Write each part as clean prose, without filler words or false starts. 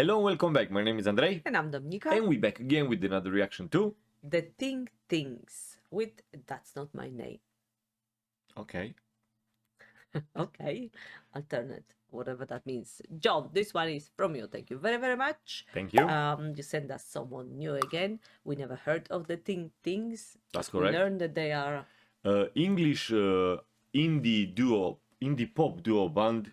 Hello and welcome back. My name is Andrei. And I'm Dominika. And we're back again with another reaction to... The Ting Tings with That's Not My Name. Okay. Okay. Alternate, whatever that means. John, this one is from you. Thank you very, very much. Thank you. You send us someone new again. We never heard of the Ting Tings. That's correct. We learned that they are... English indie pop duo band.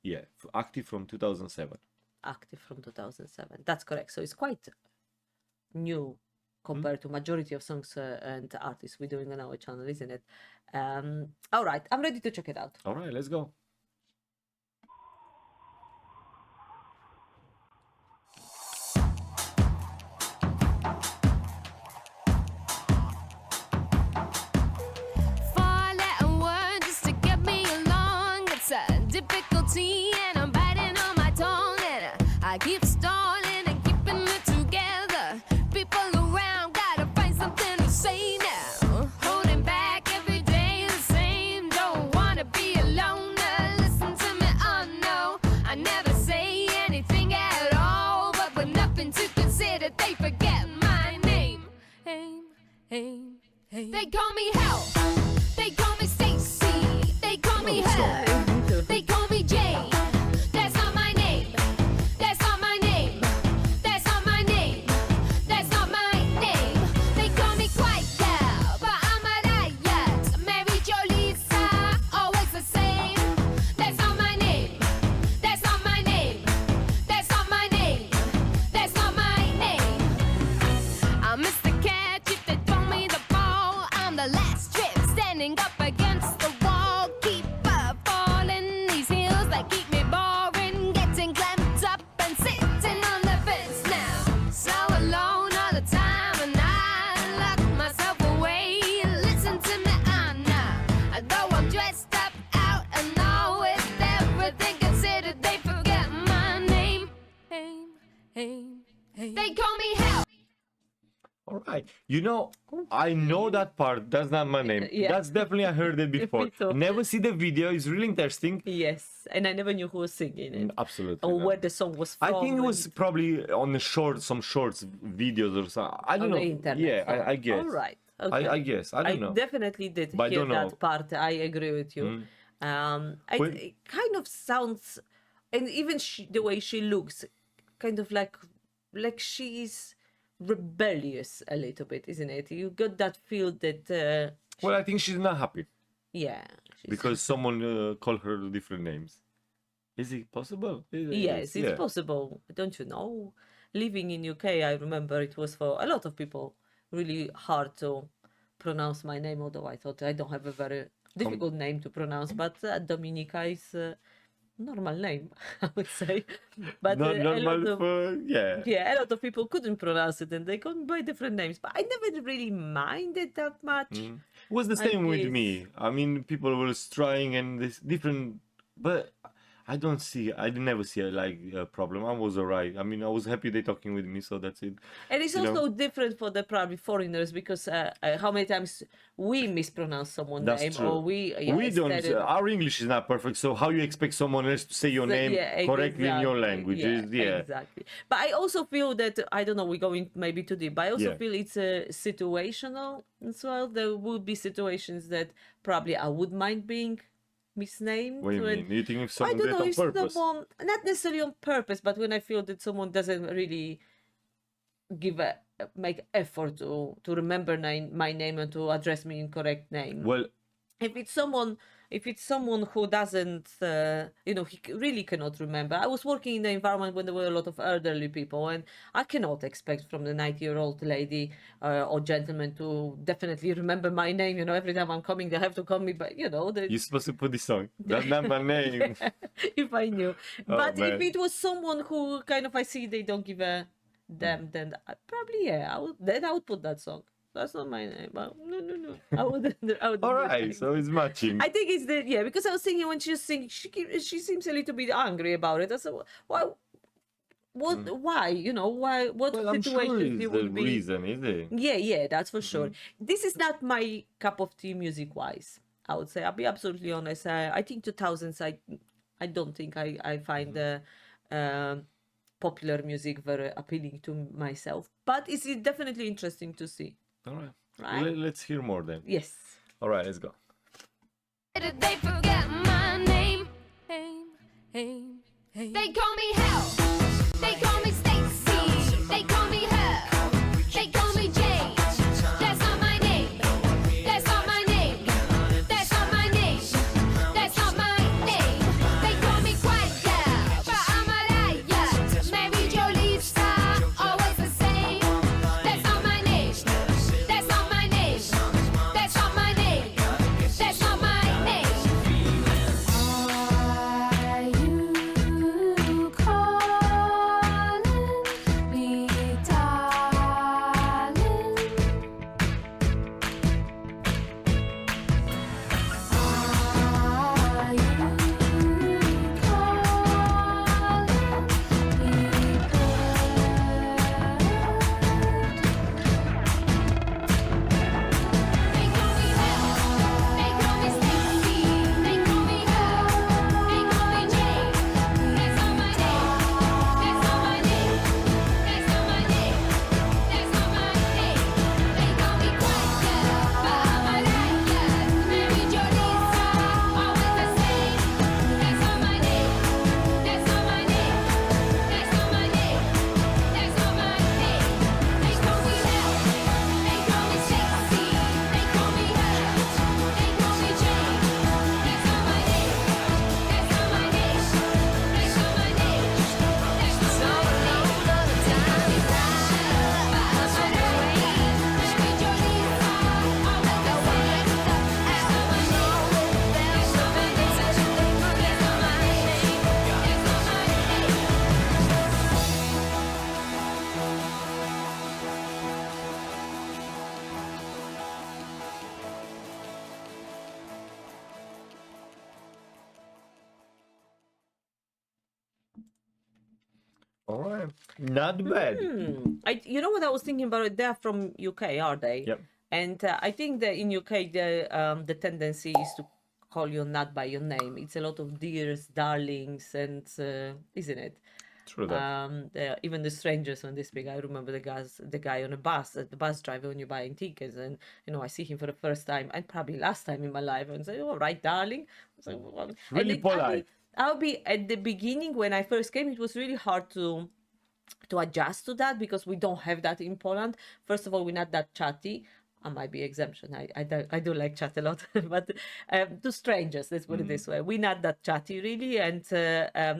Yeah, active from 2007. Active from 2007. That's correct. So it's quite new compared to majority of songs and artists we're doing on our channel, isn't it? All right, I'm ready to check it out. All right, let's go. Four-letter word just to get me along. It's a difficulty and I'm biting on my tongue. And I keep stalling and keeping it together. People around gotta find something to say now. Holding back every day the same. Don't wanna be alone. Listen to me, oh no. I never say anything at all. But with nothing to consider, they forget my name. They call me Hell. They call me Stacy. They call me Her. They call me Jane. That's not my name. That's not my name. That's not my name. That's not my name. They call me Quiet Girl, but I'm a riot. Mary Jo Lisa, always the same. That's not my name. That's not my name. That's not my name. That's not my name. I'm Mr. Catch if they throw me the ball. I'm the last trip standing up against the wall. Keep falling these heels that keep me boring. Getting clamped up and sitting on the fence now. So alone all the time and I lock myself away. Listen to me, I'm not. Though I'm dressed up out and all with everything considered, they forget my name. They call me Hell. All right. You know, I know that part. That's not my name. Yeah. That's definitely, I heard it before. Me too. Never see the video. It's really interesting. Yes, and I never knew who was singing it. Absolutely. Or not. where the song was from. I think it was probably on the some shorts videos or something. I don't on know. the internet. Yeah, I guess. All right. Okay. I guess. I don't know. Definitely did But I hear don't know. that part. I agree with you. It kind of sounds, and even the way she looks, kind of like she's rebellious a little bit, isn't it? You got that feel that. Well, I think she's not happy Yeah. because someone called her different names. Is it possible? Yes, it's Yeah. possible. Don't you know? Living in UK, I remember it was for a lot of people really hard to pronounce my name, although I thought I don't have a very difficult name to pronounce, but Dominika is a normal name, I would say. But Not a lot normal of, for, yeah. yeah, a lot of people couldn't pronounce it and they called me by different names, but I never really minded that much. It was the I same with guess. me. I mean, people were trying and this different, but I never see a problem. I was alright. I mean, I was happy they talking with me, so that's it. And it's You know? also different for the probably foreigners because how many times we mispronounce someone's That's name true. or we We don't. instead of- Our English is not perfect, so how you expect someone else to say your name Yeah, correctly in your exactly. language? Exactly. But I also feel that I don't know. We're going maybe too deep, but I also Yeah. feel it's situational as well. There would be situations that probably I would mind being misnamed. What do you when- mean? You think if I someone don't did know. it If on purpose? someone, not necessarily on purpose, but when I feel that someone doesn't really give a make effort to remember my name and to address me in correct name. Well, If it's someone who doesn't, he really cannot remember. I was working in an environment when there were a lot of elderly people, and I cannot expect from the 90-year-old lady or gentleman to definitely remember my name. You know, every time I'm coming, they have to call me, but you're supposed to put this song. That's not my name. if I knew. Oh, But if man. it was someone who kind of I see they don't give a damn, then probably I would put that song. That's not my name. But no. I would. All right, so it's matching. I think it's because I was thinking when she was singing, she seems a little bit angry about it. I said, why? Why? You know, why? What Well, I'm situation sure he it's the would be? reason, is it? Yeah, that's for sure. This is not my cup of tea music-wise. I would say I'll be absolutely honest. I think 2000s. I don't think I find popular music very appealing to myself. But it's definitely interesting to see. All right. Right? Let's hear more then. Yes. All right, let's go. Did they forget my name? They call me Hell. They call me Stacy. They call me Her. They call me Jane. That's not my name. That's not my name. That's not my name. That's not my name. They call me Quiet Girl, but I'm Mariah. Mary Jo Lisa, always the same. That's not my name. That's not my name. That's not my name. That's not my name. Are you calling me darling? Are you calling me They call me Hell. They call me Stacy. They call me Her. They call me Jane. That's not my name. That's not my name. That's not my name. That's not my name. They call me Quiet Girl, but I'm Mariah. Mary Jo Lisa, always the same. That's not my name. That's not my name. That's not my name. That's not my name. They call me Hell. They call me Stacy. They call me Her. They call me Jane. That's not my name. That's not my name. That's not my name. That's not my name. Mary Jo Lisa, always the same. That's not my name. That's not my name. That's not my name. That's not my name. All right. Not bad. You know what I was thinking about it? They're from UK, are they? Yep. And I think that in UK the tendency is to call you not by your name. It's a lot of dears, darlings, and isn't it? True that. Even the strangers when they speak. I remember the guy on a bus, the bus driver when you're buying tickets, and I see him for the first time and probably last time in my life, and say, "All right, darling." So, well, Really polite. I'll be at the beginning when I first came. It was really hard to adjust to that because we don't have that in Poland. First of all, we're not that chatty. I might be exemption. I do like chat a lot, but to strangers, let's put it this way, we're not that chatty really, and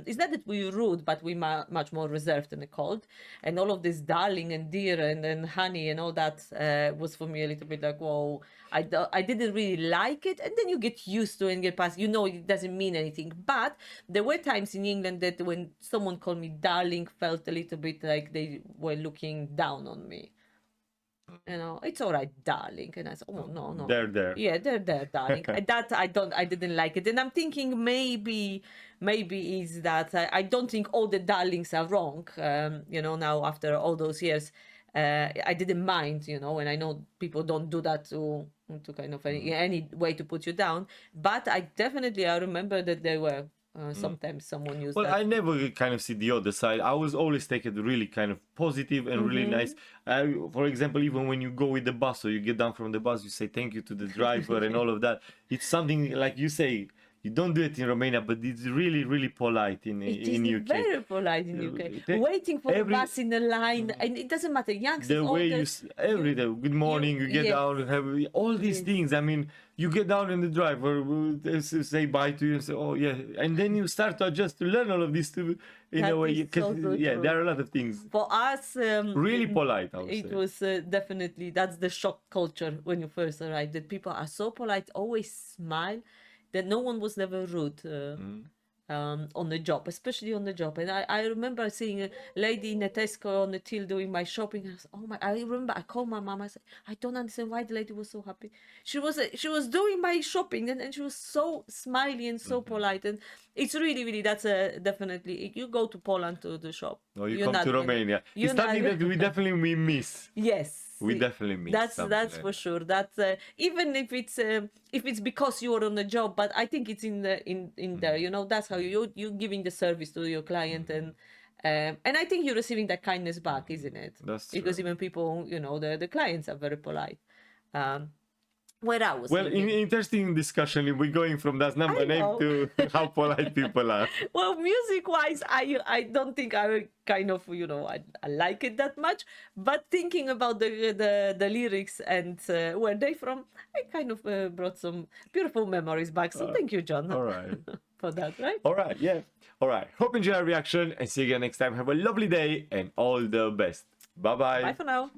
it's not that we're rude, but we're much more reserved and cold. And all of this darling and dear and honey and all that was for me a little bit like, whoa, I didn't really like it, and then you get used to it and get past. It doesn't mean anything. But there were times in England that when someone called me darling, felt a little bit like they were looking down on me. It's all right, darling. And I said, oh, no. There. Yeah, they're darling. I didn't like it. And I'm thinking maybe is that I don't think all the darlings are wrong. Now after all those years, I didn't mind, and I know people don't do that to kind of any way to put you down. But I remember that there were sometimes someone used Well, that. I never kind of see the other side. I was always take it really kind of positive and really nice. For example, even when you go with the bus or you get down from the bus, you say thank you to the driver and all of that. It's something like you say. You don't do it in Romania, but it's really, really polite in UK. Very polite in UK. Waiting for the bus in a line, and it doesn't matter. Youngsters, The way older, every day, good morning, you get yes. down, have all these things. I mean, you get down and the driver will say bye to you and say, oh yeah, and then you start to adjust to learn all of this in That a way. is so true. There are a lot of things. For us, Really polite, I would it say. was definitely that's the shock culture when you first arrived. That people are so polite, always smile. That no one was never rude on the job, especially on the job. And I remember seeing a lady in a Tesco on the till doing my shopping. I was, I remember I called my mom. I said, I don't understand why the lady was so happy. She was doing my shopping and she was so smiley and so polite. And it's really, really, that's definitely, if you go to Poland to the shop. Or you you're come not to gonna- Romania. you're It's something not- that we definitely miss. Yes. We definitely miss. That's something for like sure. That's even if it's because you are on the job, but I think it's in there. That's how you're giving the service to your client, And I think you're receiving that kindness back, isn't it? That's because true. even people, the clients are very polite. Where I was Well, living. interesting discussion. We're going from that number I name know. to how polite people are. Well, music-wise, I don't think I kind of I like it that much. But thinking about the lyrics and where they from, I kind of brought some beautiful memories back. So thank you, John, All right. for that. Right? All right. Yeah. All right. Hope you enjoy our reaction and see you again next time. Have a lovely day and all the best. Bye-bye. Bye for now.